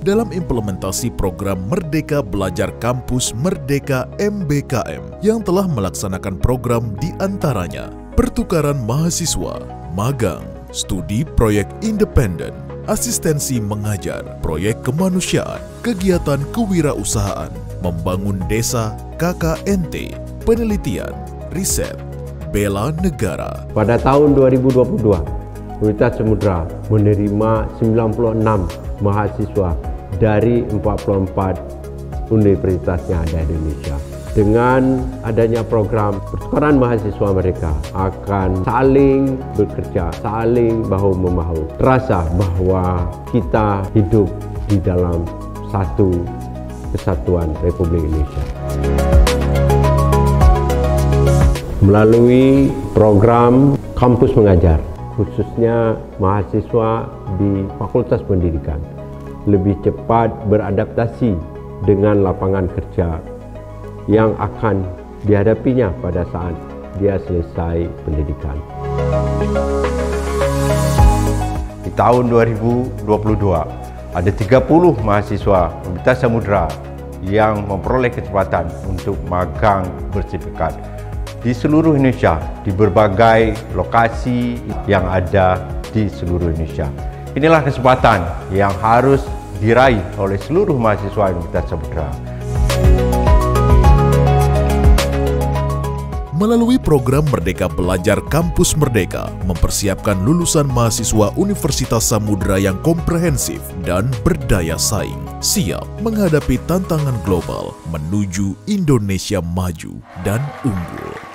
dalam implementasi program Merdeka Belajar Kampus Merdeka MBKM yang telah melaksanakan program di antaranya pertukaran mahasiswa, magang, studi proyek independen, asistensi mengajar, proyek kemanusiaan, kegiatan kewirausahaan, membangun desa, KKNT, penelitian, riset, bela negara. Pada tahun 2022, Universitas Samudera menerima 96 mahasiswa dari 44 universitas yang ada di Indonesia. Dengan adanya program pertukaran mahasiswa, mereka akan saling bekerja, saling bahu-membahu. Terasa bahwa kita hidup di dalam satu kesatuan Republik Indonesia. Melalui program Kampus Mengajar, khususnya mahasiswa di Fakultas Pendidikan, lebih cepat beradaptasi dengan lapangan kerja yang akan dihadapinya pada saat dia selesai pendidikan. Di tahun 2022, ada 30 mahasiswa Universitas Samudera yang memperoleh kesempatan untuk magang bersertifikat di seluruh Indonesia, di berbagai lokasi yang ada di seluruh Indonesia. Inilah kesempatan yang harus diraih oleh seluruh mahasiswa Universitas Samudera. Melalui program Merdeka Belajar Kampus Merdeka, mempersiapkan lulusan mahasiswa Universitas Samudera yang komprehensif dan berdaya saing, siap menghadapi tantangan global menuju Indonesia maju dan unggul.